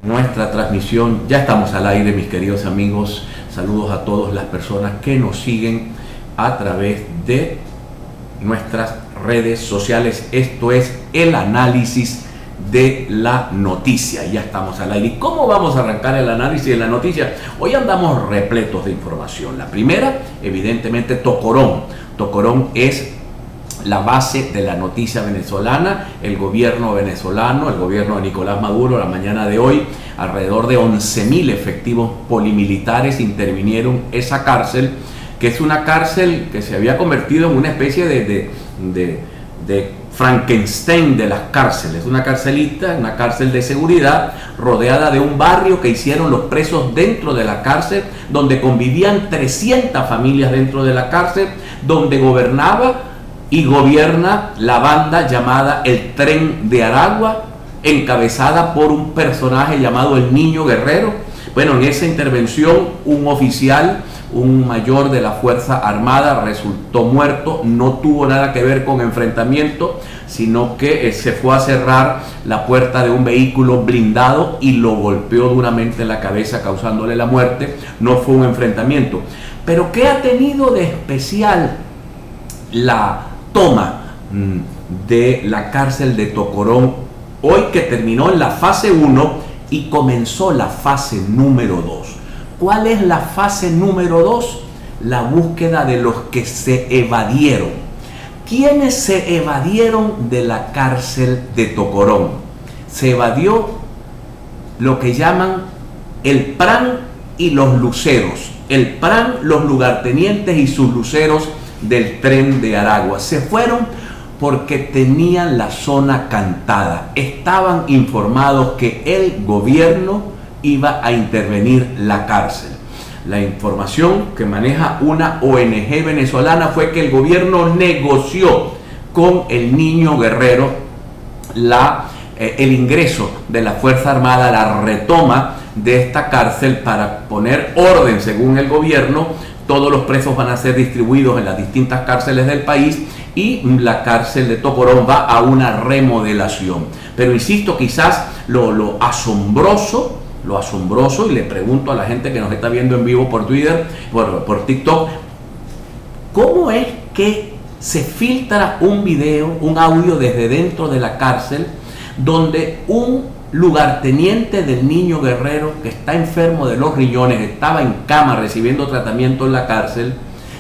Nuestra transmisión, ya estamos al aire, mis queridos amigos. Saludos a todas las personas que nos siguen a través de nuestras redes sociales. Esto es el análisis de la noticia. Ya estamos al aire. ¿Y cómo vamos a arrancar el análisis de la noticia? Hoy andamos repletos de información. La primera, evidentemente, Tocorón. Tocorón es la base de la noticia venezolana. El gobierno venezolano, el gobierno de Nicolás Maduro, la mañana de hoy, alrededor de 11.000 efectivos polimilitares intervinieron esa cárcel, que es una cárcel que se había convertido en una especie de Frankenstein de las cárceles, una carcelita, una cárcel de seguridad rodeada de un barrio que hicieron los presos dentro de la cárcel, donde convivían 300 familias dentro de la cárcel, donde gobernaba y gobierna la banda llamada el Tren de Aragua, encabezada por un personaje llamado el Niño Guerrero. Bueno, en esa intervención un oficial, un mayor de la Fuerza Armada, resultó muerto. No tuvo nada que ver con enfrentamiento, sino que se fue a cerrar la puerta de un vehículo blindado y lo golpeó duramente en la cabeza, causándole la muerte. No fue un enfrentamiento. Pero ¿qué ha tenido de especial la toma de la cárcel de Tocorón hoy, que terminó en la fase 1 y comenzó la fase número 2? ¿Cuál es la fase número 2? La búsqueda de los que se evadieron. ¿Quiénes se evadieron de la cárcel de Tocorón? Se evadió lo que llaman el PRAN y los luceros. El PRAN, los lugartenientes y sus luceros del Tren de Aragua. Se fueron porque tenían la zona cantada. Estaban informados que el gobierno iba a intervenir la cárcel. La información que maneja una ONG venezolana fue que el gobierno negoció con el Niño Guerrero el ingreso de la Fuerza Armada, la retoma de esta cárcel para poner orden. Según el gobierno, todos los presos van a ser distribuidos en las distintas cárceles del país y la cárcel de Tocorón va a una remodelación. Pero insisto, quizás lo asombroso, y le pregunto a la gente que nos está viendo en vivo por Twitter, por TikTok, ¿cómo es que se filtra un video, un audio desde dentro de la cárcel, donde un lugarteniente del Niño Guerrero, que está enfermo de los riñones, estaba en cama recibiendo tratamiento en la cárcel,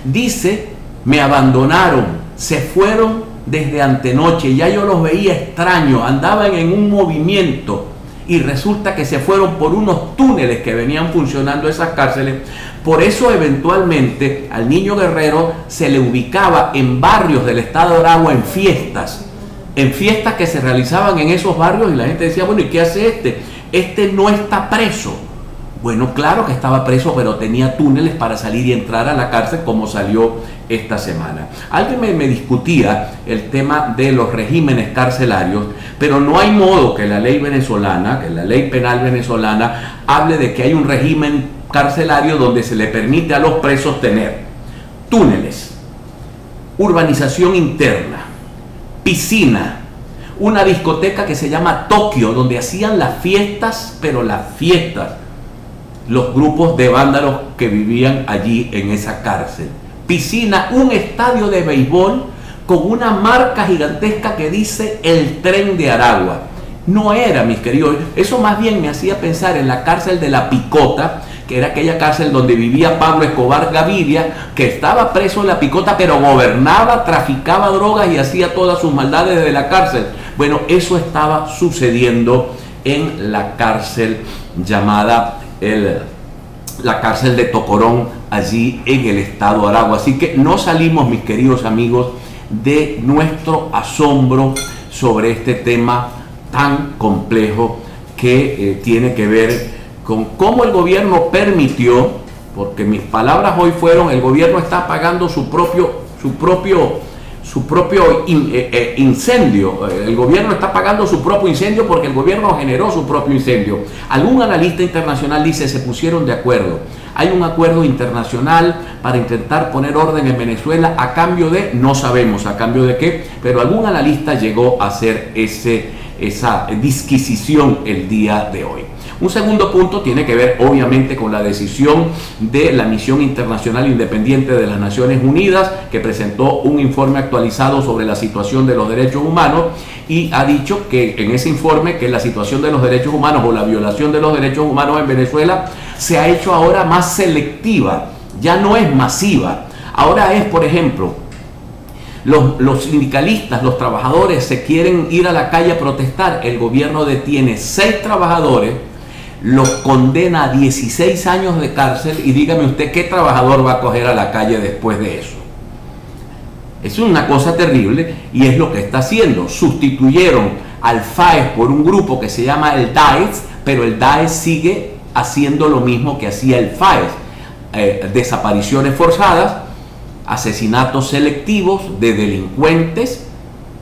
dice: me abandonaron, se fueron desde antenoche, ya yo los veía extraños, andaban en un movimiento, y resulta que se fueron por unos túneles que venían funcionando esas cárceles. Por eso eventualmente al Niño Guerrero se le ubicaba en barrios del estado de Aragua, en fiestas que se realizaban en esos barrios, y la gente decía: bueno, ¿y qué hace este? Este no está preso. Bueno, claro que estaba preso, pero tenía túneles para salir y entrar a la cárcel, como salió esta semana. Alguien me discutía el tema de los regímenes carcelarios, pero no hay modo que la ley venezolana, que la ley penal venezolana, hable de que hay un régimen carcelario donde se le permite a los presos tener túneles, urbanización interna, piscina, una discoteca que se llama Tokio, donde hacían las fiestas, pero las fiestas, los grupos de vándalos que vivían allí en esa cárcel. Piscina, un estadio de béisbol con una marca gigantesca que dice el Tren de Aragua. No era, mis queridos, eso más bien me hacía pensar en la cárcel de La Picota, que era aquella cárcel donde vivía Pablo Escobar Gaviria, que estaba preso en La Picota, pero gobernaba, traficaba drogas y hacía todas sus maldades desde la cárcel. Bueno, eso estaba sucediendo en la cárcel llamada la cárcel de Tocorón, allí en el estado de Aragua. Así que no salimos, mis queridos amigos, de nuestro asombro sobre este tema tan complejo que tiene que ver con cómo el gobierno permitió, porque mis palabras hoy fueron: el gobierno está pagando su propio incendio. El gobierno está pagando su propio incendio porque el gobierno generó su propio incendio. Algún analista internacional dice: se pusieron de acuerdo. Hay un acuerdo internacional para intentar poner orden en Venezuela a cambio de, no sabemos a cambio de qué, pero algún analista llegó a hacer esa disquisición el día de hoy. Un segundo punto tiene que ver obviamente con la decisión de la Misión Internacional Independiente de las Naciones Unidas, que presentó un informe actualizado sobre la situación de los derechos humanos y ha dicho que en ese informe que la situación de los derechos humanos o la violación de los derechos humanos en Venezuela se ha hecho ahora más selectiva, ya no es masiva. Ahora es, por ejemplo, los sindicalistas, los trabajadores se quieren ir a la calle a protestar, el gobierno detiene 6 trabajadores, los condena a 16 años de cárcel y dígame usted qué trabajador va a coger a la calle después de eso. Es una cosa terrible y es lo que está haciendo. Sustituyeron al FAES por un grupo que se llama el DAES, pero el DAES sigue haciendo lo mismo que hacía el FAES. Desapariciones forzadas, asesinatos selectivos de delincuentes,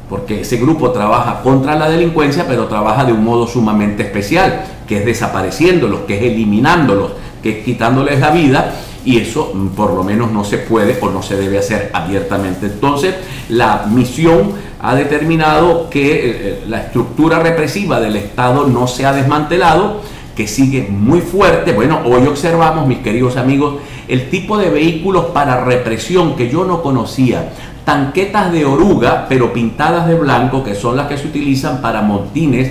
porque ese grupo trabaja contra la delincuencia, pero trabaja de un modo sumamente especial, que es desapareciéndolos, que es eliminándolos, que es quitándoles la vida, y eso por lo menos no se puede o no se debe hacer abiertamente. Entonces, la misión ha determinado que la estructura represiva del Estado no se ha desmantelado, que sigue muy fuerte. Bueno, hoy observamos, mis queridos amigos, el tipo de vehículos para represión que yo no conocía, tanquetas de oruga, pero pintadas de blanco, que son las que se utilizan para motines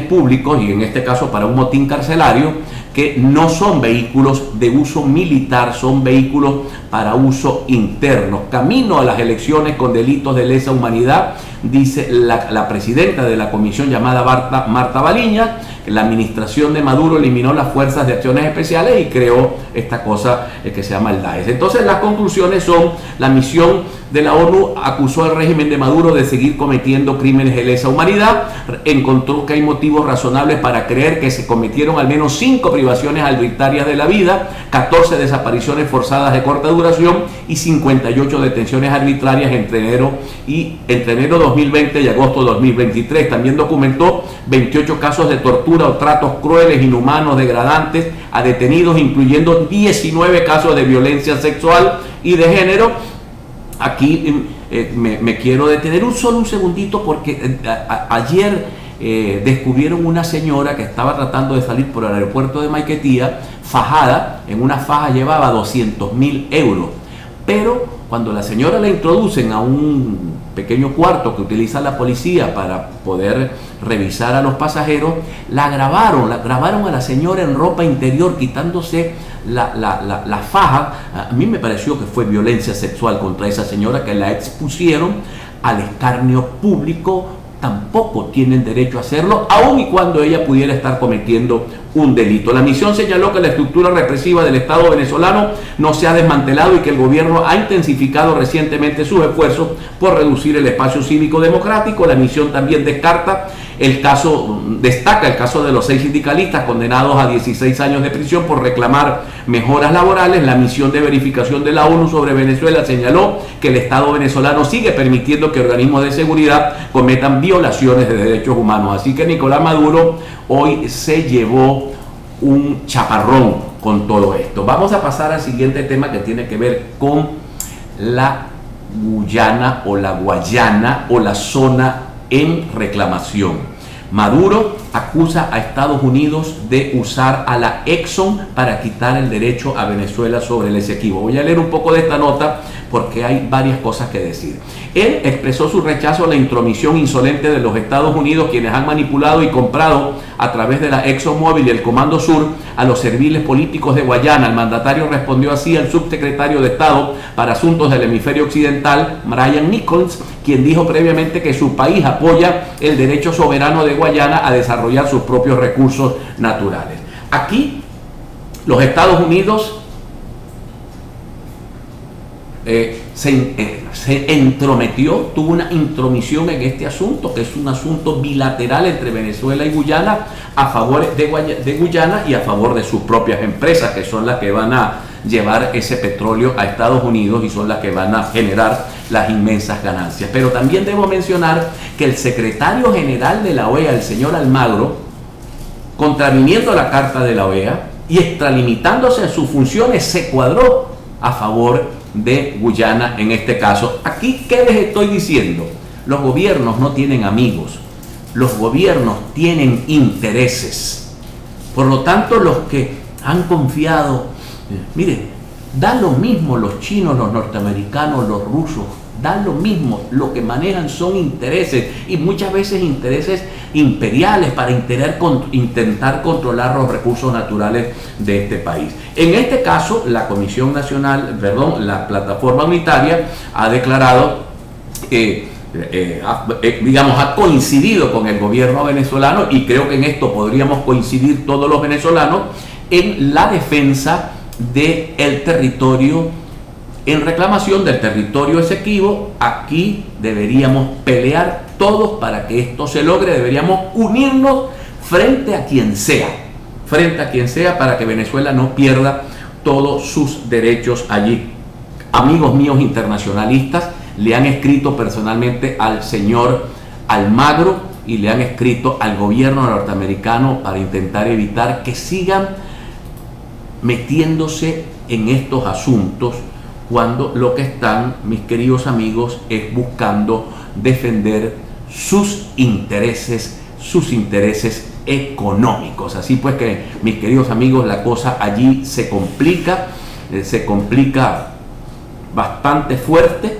públicos y en este caso para un motín carcelario, que no son vehículos de uso militar, son vehículos para uso interno. Camino a las elecciones con delitos de lesa humanidad, dice la presidenta de la comisión llamada Marta Baliñas. La administración de Maduro eliminó las fuerzas de acciones especiales y creó esta cosa que se llama el DAES. Entonces las conclusiones son: la misión de la ONU acusó al régimen de Maduro de seguir cometiendo crímenes de lesa humanidad, encontró que hay motivos razonables para creer que se cometieron al menos 5 privaciones arbitrarias de la vida, 14 desapariciones forzadas de corta duración y 58 detenciones arbitrarias entre enero 2020 y agosto 2023. También documentó 28 casos de tortura o tratos crueles, inhumanos, degradantes a detenidos, incluyendo 19 casos de violencia sexual y de género. Aquí me quiero detener un segundito porque ayer descubrieron una señora que estaba tratando de salir por el aeropuerto de Maiquetía, fajada, en una faja llevaba 200.000 euros, pero cuando la señora la introducen a un pequeño cuarto que utiliza la policía para poder revisar a los pasajeros, la grabaron a la señora en ropa interior quitándose la faja. A mí me pareció que fue violencia sexual contra esa señora, que la expusieron al escarnio público. Tampoco tienen derecho a hacerlo, aun y cuando ella pudiera estar cometiendo un delito. La misión señaló que la estructura represiva del Estado venezolano no se ha desmantelado y que el gobierno ha intensificado recientemente sus esfuerzos por reducir el espacio cívico democrático. La misión también destaca el caso de los 6 sindicalistas condenados a 16 años de prisión por reclamar mejoras laborales. La misión de verificación de la ONU sobre Venezuela señaló que el Estado venezolano sigue permitiendo que organismos de seguridad cometan violaciones de derechos humanos. Así que Nicolás Maduro hoy se llevó un chaparrón con todo esto. Vamos a pasar al siguiente tema, que tiene que ver con la Guyana o la Guayana o la zona en reclamación. Maduro acusa a Estados Unidos de usar a la Exxon para quitar el derecho a Venezuela sobre el Esequibo. Voy a leer un poco de esta nota porque hay varias cosas que decir. Él expresó su rechazo a la intromisión insolente de los Estados Unidos, quienes han manipulado y comprado a través de la ExxonMobil y el Comando Sur a los serviles políticos de Guayana. El mandatario respondió así al subsecretario de Estado para Asuntos del Hemisferio Occidental, Brian Nichols, quien dijo previamente que su país apoya el derecho soberano de Guayana a desarrollar sus propios recursos naturales. Aquí los Estados Unidos se entrometió, tuvo una intromisión en este asunto, que es un asunto bilateral entre Venezuela y Guyana, a favor de Guyana y a favor de sus propias empresas, que son las que van a llevar ese petróleo a Estados Unidos y son las que van a generar las inmensas ganancias. Pero también debo mencionar que el secretario general de la OEA, el señor Almagro, contraviniendo la carta de la OEA y extralimitándose en sus funciones, se cuadró a favor de Guyana en este caso. Aquí, ¿qué les estoy diciendo? Los gobiernos no tienen amigos. los gobiernos tienen intereses. Por lo tanto, los que han confiado, miren, da lo mismo los chinos, los norteamericanos, los rusos, da lo mismo, lo que manejan son intereses, y muchas veces intereses imperiales para intentar controlar los recursos naturales de este país. En este caso, la Comisión Nacional, la Plataforma Unitaria ha declarado ha coincidido con el gobierno venezolano, y creo que en esto podríamos coincidir todos los venezolanos, en la defensa del territorio, en reclamación del territorio Esequibo. Aquí deberíamos pelear todos para que esto se logre, deberíamos unirnos frente a quien sea, para que Venezuela no pierda todos sus derechos allí. Amigos míos internacionalistas le han escrito personalmente al señor Almagro y le han escrito al gobierno norteamericano para intentar evitar que sigan metiéndose en estos asuntos, cuando lo que están, mis queridos amigos, es buscando defender sus intereses económicos. Así pues que, mis queridos amigos, la cosa allí se complica bastante fuerte.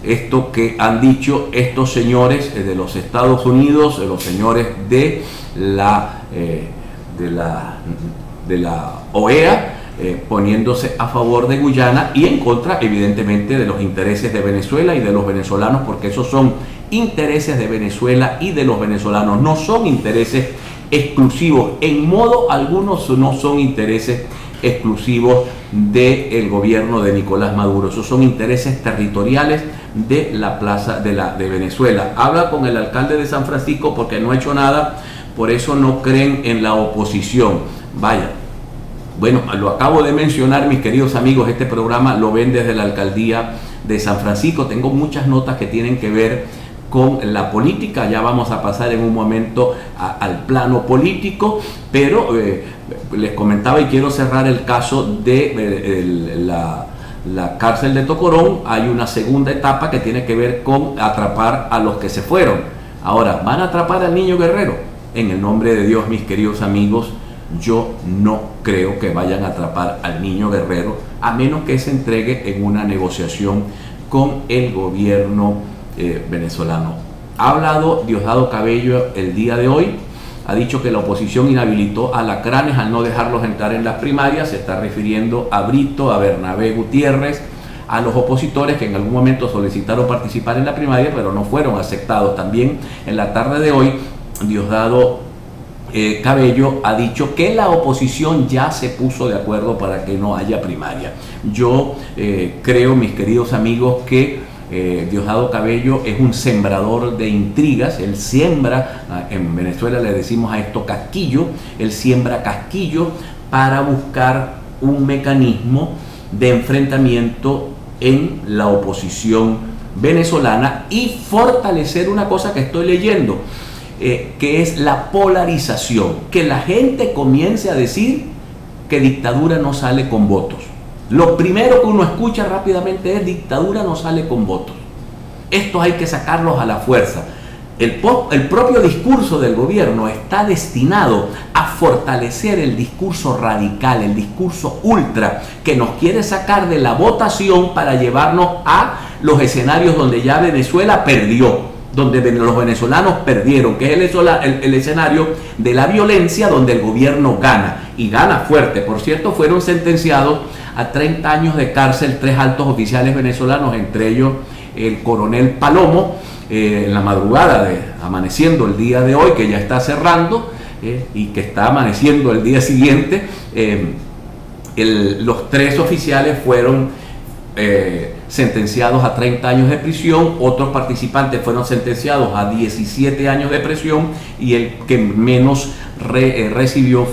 Esto que han dicho estos señores de los Estados Unidos, los señores de la OEA, poniéndose a favor de Guyana y en contra, evidentemente, de los intereses de Venezuela y de los venezolanos, porque esos son intereses de Venezuela y de los venezolanos, no son intereses exclusivos, en modo alguno no son intereses exclusivos del gobierno de Nicolás Maduro. Esos son intereses territoriales de la plaza de Venezuela. Habla con el alcalde de San Francisco porque no ha hecho nada, por eso no creen en la oposición. Vaya, bueno, lo acabo de mencionar, mis queridos amigos, este programa lo ven desde la alcaldía de San Francisco. Tengo muchas notas que tienen que ver con la política, ya vamos a pasar en un momento al plano político, pero les comentaba y quiero cerrar el caso de la cárcel de Tocorón. Hay una segunda etapa que tiene que ver con atrapar a los que se fueron. Ahora, ¿van a atrapar al niño Guerrero? En el nombre de Dios, mis queridos amigos, yo no creo que vayan a atrapar al niño Guerrero, a menos que se entregue en una negociación con el gobierno venezolano. Ha hablado Diosdado Cabello el día de hoy, ha dicho que la oposición inhabilitó a Lacranes al no dejarlos entrar en las primarias. Se está refiriendo a Brito, a Bernabé Gutiérrez, a los opositores que en algún momento solicitaron participar en la primaria pero no fueron aceptados. También en la tarde de hoy, Diosdado Cabello ha dicho que la oposición ya se puso de acuerdo para que no haya primaria. Yo creo, mis queridos amigos, que Diosdado Cabello es un sembrador de intrigas. Él siembra, en Venezuela le decimos a esto casquillo, él siembra casquillo para buscar un mecanismo de enfrentamiento en la oposición venezolana y fortalecer una cosa que estoy leyendo, que es la polarización, que la gente comience a decir que dictadura no sale con votos. Lo primero que uno escucha rápidamente es dictadura no sale con votos. Estos hay que sacarlos a la fuerza. El propio discurso del gobierno está destinado a fortalecer el discurso radical, el discurso ultra, que nos quiere sacar de la votación para llevarnos a los escenarios donde ya Venezuela perdió, donde los venezolanos perdieron, que es el escenario de la violencia, donde el gobierno gana, y gana fuerte. Por cierto, fueron sentenciados a 30 años de cárcel 3 altos oficiales venezolanos, entre ellos el coronel Palomo, en la madrugada amaneciendo el día de hoy, que ya está cerrando, y que está amaneciendo el día siguiente. Los 3 oficiales fueron sentenciados a 30 años de prisión, otros participantes fueron sentenciados a 17 años de prisión, y el que menos recibió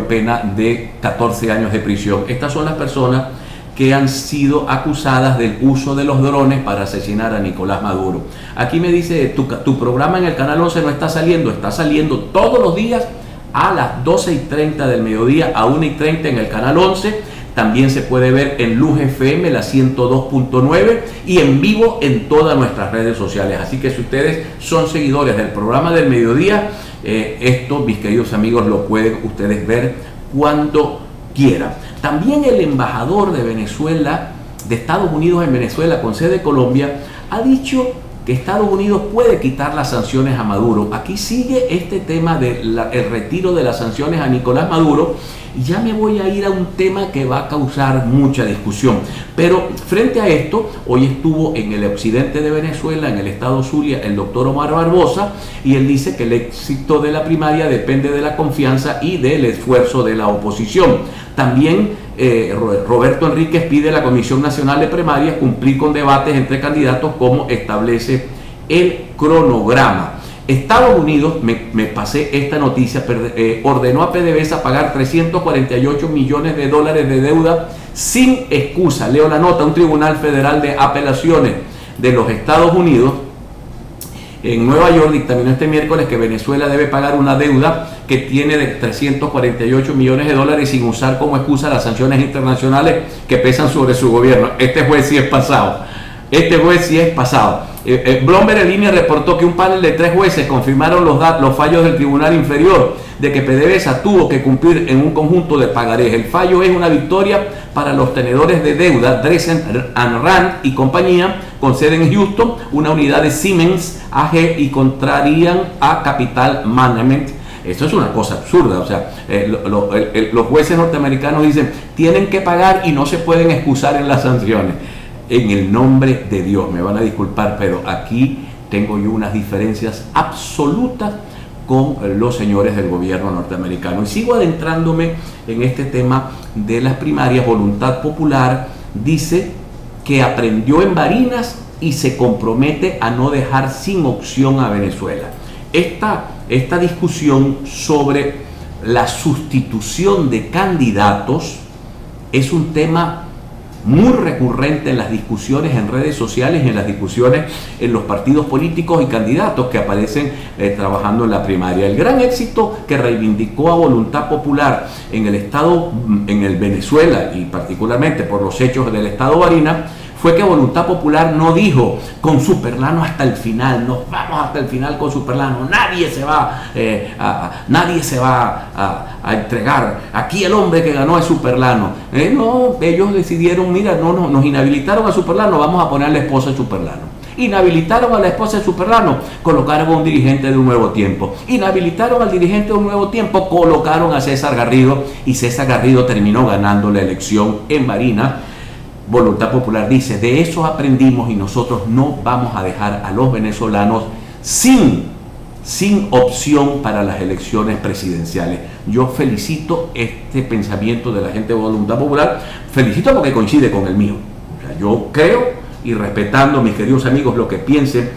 pena de 14 años de prisión. Estas son las personas que han sido acusadas del uso de los drones para asesinar a Nicolás Maduro. Aquí me dice, tu programa en el Canal 11 no está saliendo todos los días a las 12:30 del mediodía, a 1:30 en el Canal 11. también se puede ver en Luz FM, la 102.9, y en vivo en todas nuestras redes sociales. Así que si ustedes son seguidores del programa del mediodía, esto, mis queridos amigos, lo pueden ustedes ver cuando quieran. También el embajador de Venezuela, de Estados Unidos en Venezuela, con sede Colombia, ha dicho que Estados Unidos puede quitar las sanciones a Maduro. Aquí sigue este tema del retiro de las sanciones a Nicolás Maduro, y ya me voy a ir a un tema que va a causar mucha discusión. Pero frente a esto, hoy estuvo en el occidente de Venezuela, en el estado Zulia, el doctor Omar Barbosa, y él dice que el éxito de la primaria depende de la confianza y del esfuerzo de la oposición. También Roberto Enríquez pide a la Comisión Nacional de Primarias cumplir con debates entre candidatos como establece el cronograma. Estados Unidos, me pasé esta noticia, ordenó a PDVSA pagar 348 millones de dólares de deuda sin excusa. Leo la nota: un tribunal federal de apelaciones de los Estados Unidos en Nueva York dictaminó este miércoles que Venezuela debe pagar una deuda que tiene de 348 millones de dólares sin usar como excusa las sanciones internacionales que pesan sobre su gobierno. Este juez sí es pasado. Bloomberg en línea reportó que un panel de 3 jueces confirmaron los fallos del Tribunal Inferior de que PDVSA tuvo que cumplir en un conjunto de pagarés. El fallo es una victoria para los tenedores de deuda Dresden Rand y compañía, con sede en Houston, una unidad de Siemens AG, y contrarían a Capital Management. Esto es una cosa absurda. O sea, los jueces norteamericanos dicen tienen que pagar y no se pueden excusar en las sanciones. En el nombre de Dios, me van a disculpar, pero aquí tengo yo unas diferencias absolutas con los señores del gobierno norteamericano. Y sigo adentrándome en este tema de las primarias. Voluntad Popular dice que aprendió en Barinas y se compromete a no dejar sin opción a Venezuela. Esta discusión sobre la sustitución de candidatos es un tema muy recurrente en las discusiones en redes sociales y en las discusiones en los partidos políticos y candidatos que aparecen trabajando en la primaria. El gran éxito que reivindicó a Voluntad Popular en el estado, en el Venezuela, y particularmente por los hechos del estado Barinas, fue que Voluntad Popular no dijo con Superlano hasta el final, nos vamos hasta el final con Superlano, nadie se va a entregar, aquí el hombre que ganó es Superlano. No, ellos decidieron, mira, no, nos inhabilitaron a Superlano, vamos a poner a la esposa de Superlano. Inhabilitaron a la esposa de Superlano, colocaron a un dirigente de Un Nuevo Tiempo. Inhabilitaron al dirigente de Un Nuevo Tiempo, colocaron a César Garrido, y César Garrido terminó ganando la elección en Barinas. Voluntad Popular dice, de eso aprendimos y nosotros no vamos a dejar a los venezolanos sin opción para las elecciones presidenciales. Yo felicito este pensamiento de la gente de Voluntad Popular, felicito porque coincide con el mío. O sea, yo creo, y respetando, mis queridos amigos, lo que piensen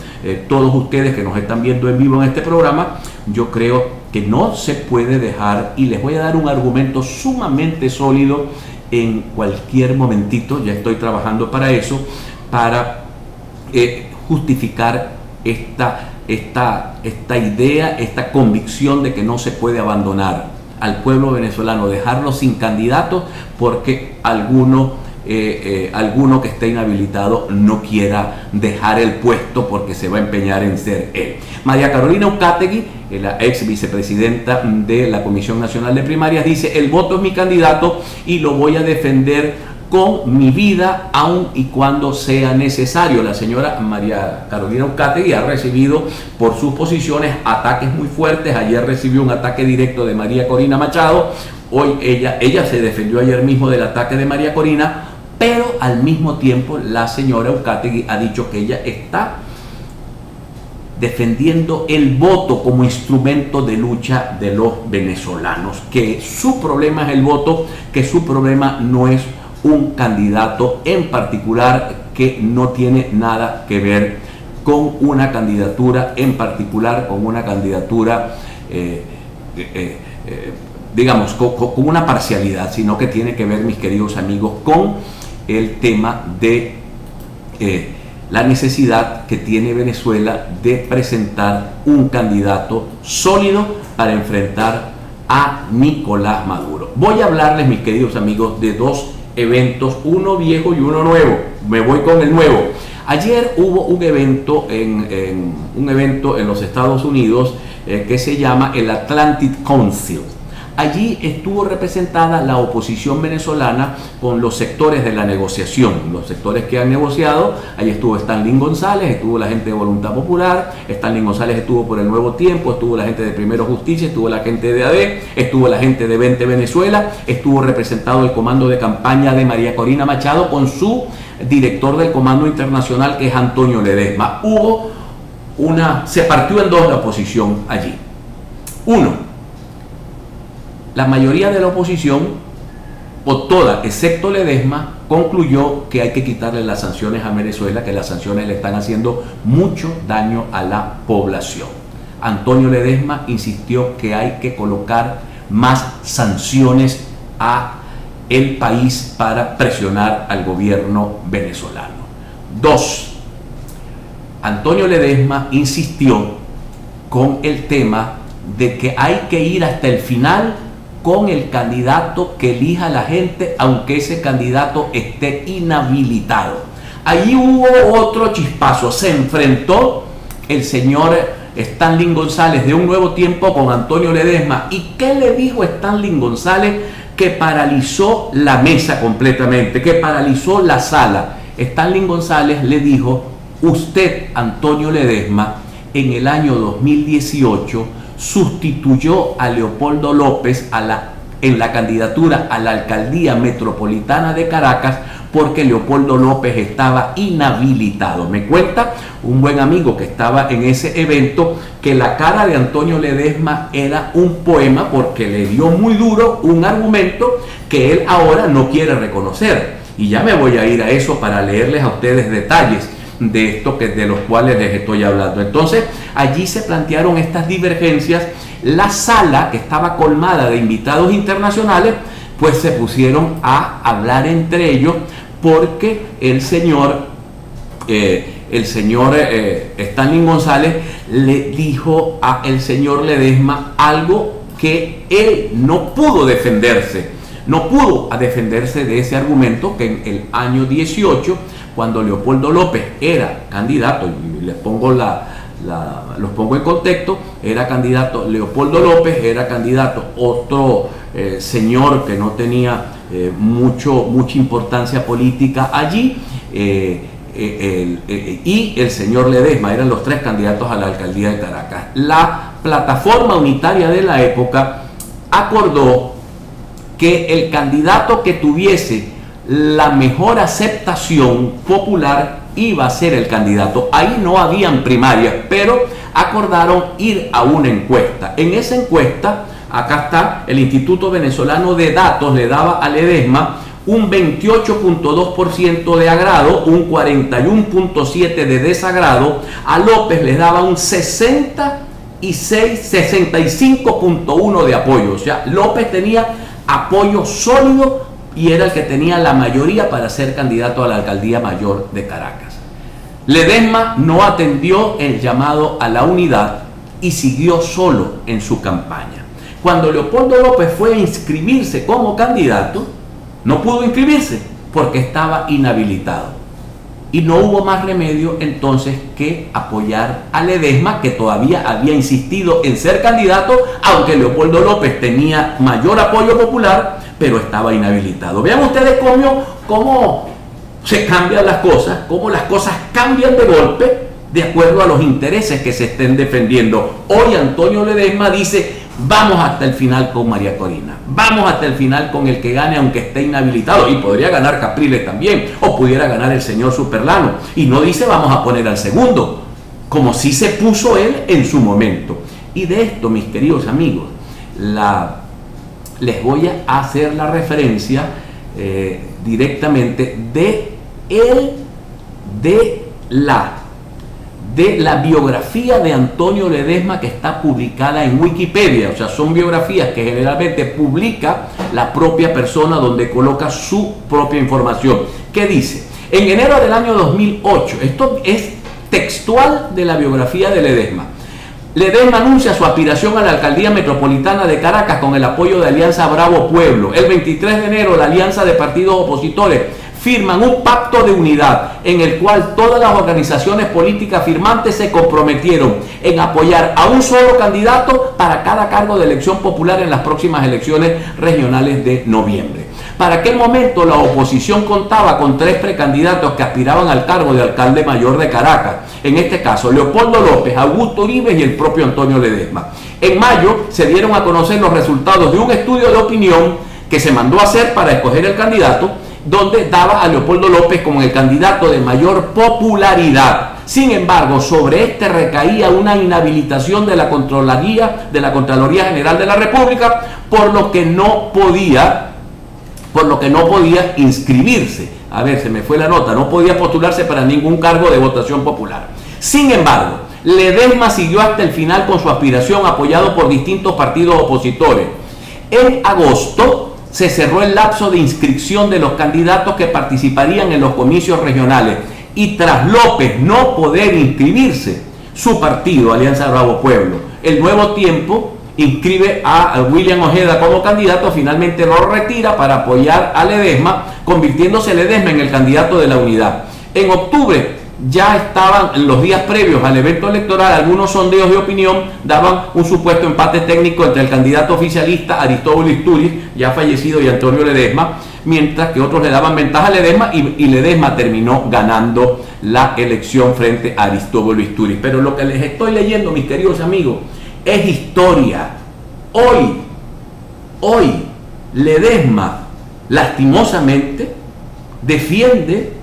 todos ustedes que nos están viendo en vivo en este programa, yo creo que no se puede dejar, y les voy a dar un argumento sumamente sólido en cualquier momentito, ya estoy trabajando para eso, para justificar esta idea, esta convicción de que no se puede abandonar al pueblo venezolano, dejarlo sin candidatos porque alguno que esté inhabilitado no quiera dejar el puesto porque se va a empeñar en ser él. María Carolina Uzcategui, la ex vicepresidenta de la Comisión Nacional de Primarias, dice: el voto es mi candidato y lo voy a defender con mi vida, aun y cuando sea necesario. La señora María Carolina Uzcategui ha recibido por sus posiciones ataques muy fuertes. Ayer recibió un ataque directo de María Corina Machado. Hoy ella se defendió ayer mismo del ataque de María Corina, pero al mismo tiempo la señora Uzcategui ha dicho que ella está defendiendo el voto como instrumento de lucha de los venezolanos, que su problema es el voto, que su problema no es un candidato en particular, que no tiene nada que ver con una candidatura en particular, con una candidatura digamos, con una parcialidad, sino que tiene que ver, mis queridos amigos, con el tema de la necesidad que tiene Venezuela de presentar un candidato sólido para enfrentar a Nicolás Maduro. Voy a hablarles, mis queridos amigos, de dos eventos, uno viejo y uno nuevo. Me voy con el nuevo. Ayer hubo un evento en los Estados Unidos que se llama el Atlantic Council. Allí estuvo representada la oposición venezolana con los sectores de la negociación, los sectores que han negociado. Allí estuvo Stanley González, estuvo la gente de Voluntad Popular, Stanley González estuvo por el Nuevo Tiempo, estuvo la gente de Primero Justicia, estuvo la gente de AD, estuvo la gente de 20 Venezuela, estuvo representado el comando de campaña de María Corina Machado con su director del Comando Internacional, que es Antonio Ledesma. Se partió en dos la oposición allí. Uno, la mayoría de la oposición, o toda, excepto Ledesma, concluyó que hay que quitarle las sanciones a Venezuela, que las sanciones le están haciendo mucho daño a la población. Antonio Ledesma insistió que hay que colocar más sanciones a el país para presionar al gobierno venezolano. Dos, Antonio Ledesma insistió con el tema de que hay que ir hasta el final con el candidato que elija la gente, aunque ese candidato esté inhabilitado. Allí hubo otro chispazo, se enfrentó el señor Stanley González de Un Nuevo Tiempo con Antonio Ledesma. ¿Y qué le dijo Stanley González? Que paralizó la mesa completamente, que paralizó la sala. Stanley González le dijo: usted, Antonio Ledesma, en el año 2018 sustituyó a Leopoldo López en la candidatura a la alcaldía metropolitana de Caracas porque Leopoldo López estaba inhabilitado. Me cuenta un buen amigo que estaba en ese evento que la cara de Antonio Ledesma era un poema, porque le dio muy duro un argumento que él ahora no quiere reconocer. Y ya me voy a ir a eso para leerles a ustedes detalles de esto de los cuales les estoy hablando. Entonces, allí se plantearon estas divergencias. La sala, que estaba colmada de invitados internacionales, pues se pusieron a hablar entre ellos, porque el señor Stanley González le dijo a el señor Ledesma algo que él no pudo defenderse. No pudo defenderse de ese argumento, que en el año 18, cuando Leopoldo López era candidato, y les pongo los pongo en contexto, era candidato Leopoldo López, era candidato otro señor que no tenía mucha importancia política allí, y el señor Ledesma. Eran los tres candidatos a la alcaldía de Caracas. La plataforma unitaria de la época acordó que el candidato que tuviese la mejor aceptación popular iba a ser el candidato. Ahí no habían primarias, pero acordaron ir a una encuesta. En esa encuesta, acá está, el Instituto Venezolano de Datos le daba a Ledesma un 28.2% de agrado, un 41.7% de desagrado. A López le daba un 65.1% de apoyo. O sea, López tenía apoyo sólido y era el que tenía la mayoría para ser candidato a la alcaldía mayor de Caracas. Ledesma no atendió el llamado a la unidad y siguió solo en su campaña. Cuando Leopoldo López fue a inscribirse como candidato, no pudo inscribirse porque estaba inhabilitado. Y no hubo más remedio entonces que apoyar a Ledesma, que todavía había insistido en ser candidato, aunque Leopoldo López tenía mayor apoyo popular, pero estaba inhabilitado. Vean ustedes cómo se cambian las cosas, cómo las cosas cambian de golpe de acuerdo a los intereses que se estén defendiendo. Hoy Antonio Ledesma dice: vamos hasta el final con María Corina, vamos hasta el final con el que gane aunque esté inhabilitado, y podría ganar Capriles también, o pudiera ganar el señor Superlano, y no dice vamos a poner al segundo, como sí se puso él en su momento. Y de esto, mis queridos amigos, les voy a hacer la referencia directamente de la biografía de Antonio Ledesma, que está publicada en Wikipedia. O sea, son biografías que generalmente publica la propia persona, donde coloca su propia información. ¿Qué dice? En enero del año 2008, esto es textual de la biografía de Ledesma: Ledesma anuncia su aspiración a la alcaldía metropolitana de Caracas con el apoyo de Alianza Bravo Pueblo. El 23 de enero, la alianza de partidos opositores firman un pacto de unidad en el cual todas las organizaciones políticas firmantes se comprometieron en apoyar a un solo candidato para cada cargo de elección popular en las próximas elecciones regionales de noviembre. Para aquel momento la oposición contaba con 3 precandidatos que aspiraban al cargo de alcalde mayor de Caracas. En este caso, Leopoldo López, Augusto Uribe y el propio Antonio Ledesma. En mayo se dieron a conocer los resultados de un estudio de opinión que se mandó a hacer para escoger el candidato, donde daba a Leopoldo López como el candidato de mayor popularidad. Sin embargo, sobre este recaía una inhabilitación de la Contraloría General de la República, por lo que no podía inscribirse. A ver, se me fue la nota, no podía postularse para ningún cargo de votación popular. Sin embargo, Ledesma siguió hasta el final con su aspiración, apoyado por distintos partidos opositores. En agosto se cerró el lapso de inscripción de los candidatos que participarían en los comicios regionales, y tras López no poder inscribirse, su partido, Alianza Bravo Pueblo, El Nuevo Tiempo, inscribe a William Ojeda como candidato, finalmente lo retira para apoyar a Ledesma, convirtiéndose Ledesma en el candidato de la unidad. En octubre ya estaban, en los días previos al evento electoral, algunos sondeos de opinión daban un supuesto empate técnico entre el candidato oficialista Aristóbulo Istúriz, ya fallecido, y Antonio Ledesma, mientras que otros le daban ventaja a Ledesma, y Ledesma terminó ganando la elección frente a Aristóbulo Istúriz. Pero lo que les estoy leyendo, mis queridos amigos, es historia. Hoy Ledesma lastimosamente defiende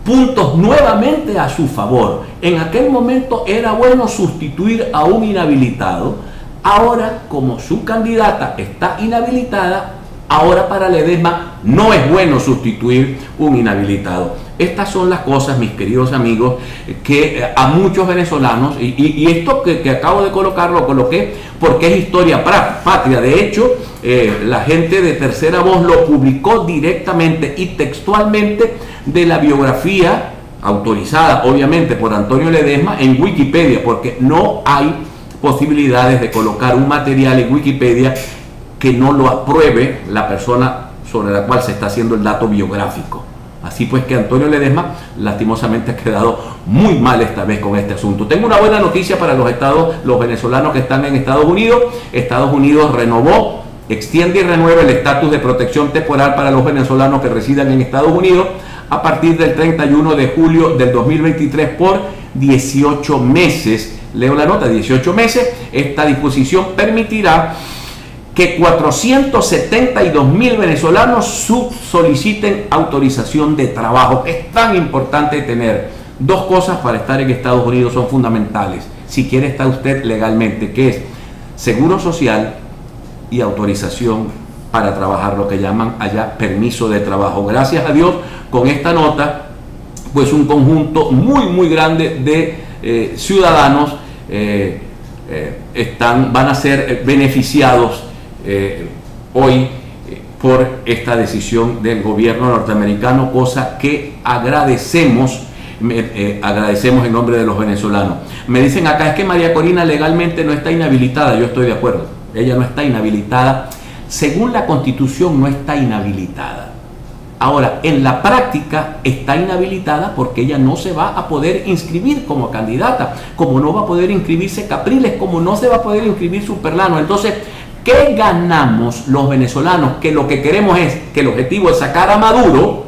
puntos nuevamente a su favor. En aquel momento era bueno sustituir a un inhabilitado. Ahora, como su candidata está inhabilitada, ahora para Ledesma no es bueno sustituir un inhabilitado. Estas son las cosas, mis queridos amigos, que a muchos venezolanos, y esto que acabo de colocar, lo coloqué porque es historia patria. De hecho, la gente de Tercera Voz lo publicó directamente y textualmente de la biografía, autorizada obviamente por Antonio Ledesma, en Wikipedia, porque no hay posibilidades de colocar un material en Wikipedia que no lo apruebe la persona sobre la cual se está haciendo el dato biográfico. Así pues que Antonio Ledesma lastimosamente ha quedado muy mal esta vez con este asunto. Tengo una buena noticia para los venezolanos que están en Estados Unidos. Estados Unidos renovó, extiende y renueva el estatus de protección temporal para los venezolanos que residan en Estados Unidos a partir del 31 de julio del 2023 por 18 meses. Leo la nota, 18 meses. Esta disposición permitirá que 472.000 venezolanos soliciten autorización de trabajo. Es tan importante tener dos cosas para estar en Estados Unidos, son fundamentales. Si quiere estar usted legalmente, que es seguro social y autorización para trabajar, lo que llaman allá permiso de trabajo. Gracias a Dios, con esta nota, pues un conjunto muy grande de ciudadanos van a ser beneficiados hoy por esta decisión del gobierno norteamericano, cosa que agradecemos en nombre de los venezolanos. Me dicen acá, es que María Corina legalmente no está inhabilitada. Yo estoy de acuerdo, ella no está inhabilitada, según la Constitución no está inhabilitada. Ahora, en la práctica está inhabilitada porque ella no se va a poder inscribir como candidata, como no va a poder inscribirse Capriles, como no se va a poder inscribir Superlano. Entonces, ¿qué ganamos los venezolanos? Que lo que queremos es que el objetivo es sacar a Maduro.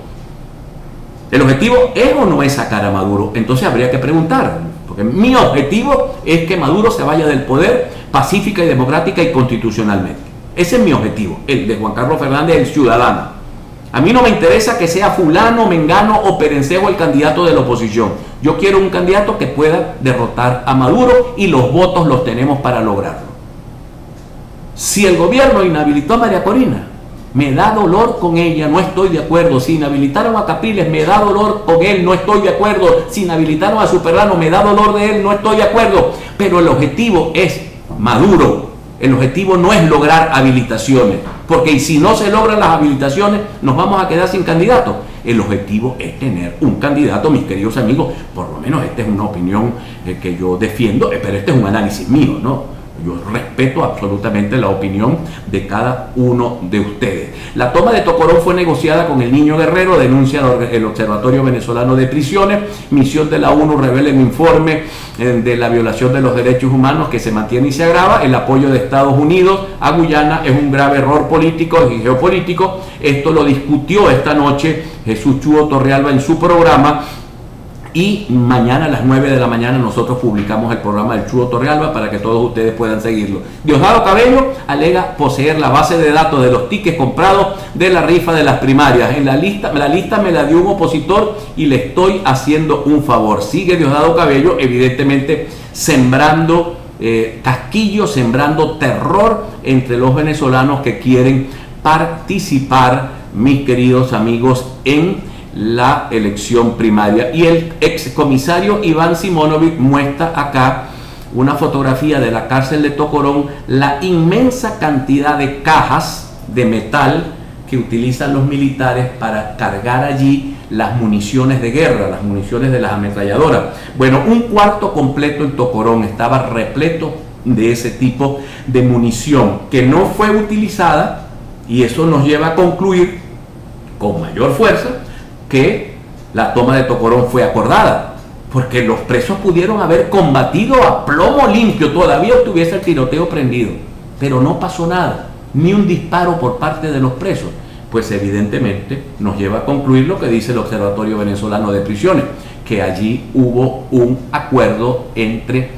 ¿El objetivo es o no es sacar a Maduro? Entonces habría que preguntar, porque mi objetivo es que Maduro se vaya del poder pacífica y democrática y constitucionalmente. Ese es mi objetivo, el de Juan Carlos Fernández, el ciudadano. A mí no me interesa que sea fulano, mengano o perencejo el candidato de la oposición. Yo quiero un candidato que pueda derrotar a Maduro y los votos los tenemos para lograrlo. Si el gobierno inhabilitó a María Corina, me da dolor con ella, no estoy de acuerdo. Si inhabilitaron a Capriles, me da dolor con él, no estoy de acuerdo. Si inhabilitaron a Superlano, me da dolor de él, no estoy de acuerdo. Pero el objetivo es Maduro. El objetivo no es lograr habilitaciones, porque si no se logran las habilitaciones nos vamos a quedar sin candidatos. El objetivo es tener un candidato, mis queridos amigos. Por lo menos esta es una opinión que yo defiendo, pero este es un análisis mío, ¿no? Yo respeto absolutamente la opinión de cada uno de ustedes. La toma de Tocorón fue negociada con el Niño Guerrero, denuncia el Observatorio Venezolano de Prisiones. Misión de la ONU revela un informe de la violación de los derechos humanos que se mantiene y se agrava. El apoyo de Estados Unidos a Guyana es un grave error político y geopolítico. Esto lo discutió esta noche Jesús Chuo Torrealba en su programa. Y mañana a las 9 de la mañana nosotros publicamos el programa del Chuo Torrealba para que todos ustedes puedan seguirlo. Diosdado Cabello alega poseer la base de datos de los tickets comprados de la rifa de las primarias. En la lista me la dio un opositor y le estoy haciendo un favor. Sigue Diosdado Cabello, evidentemente sembrando casquillo, sembrando terror entre los venezolanos que quieren participar, mis queridos amigos, en la elección primaria. Y el excomisario Iván Simonovic muestra acá una fotografía de la cárcel de Tocorón, la inmensa cantidad de cajas de metal que utilizan los militares para cargar allí las municiones de guerra, las municiones de las ametralladoras. Bueno, un cuarto completo en Tocorón estaba repleto de ese tipo de munición que no fue utilizada, y eso nos lleva a concluir con mayor fuerza que la toma de Tocorón fue acordada, porque los presos pudieron haber combatido a plomo limpio, todavía estuviese el tiroteo prendido, pero no pasó nada, ni un disparo por parte de los presos. Pues evidentemente nos lleva a concluir lo que dice el Observatorio Venezolano de Prisiones, que allí hubo un acuerdo entre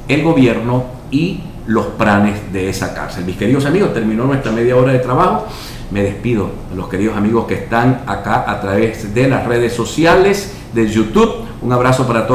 el gobierno y los pranes de esa cárcel. Mis queridos amigos, terminó nuestra media hora de trabajo. Me despido de los queridos amigos que están acá a través de las redes sociales, de YouTube. Un abrazo para todos.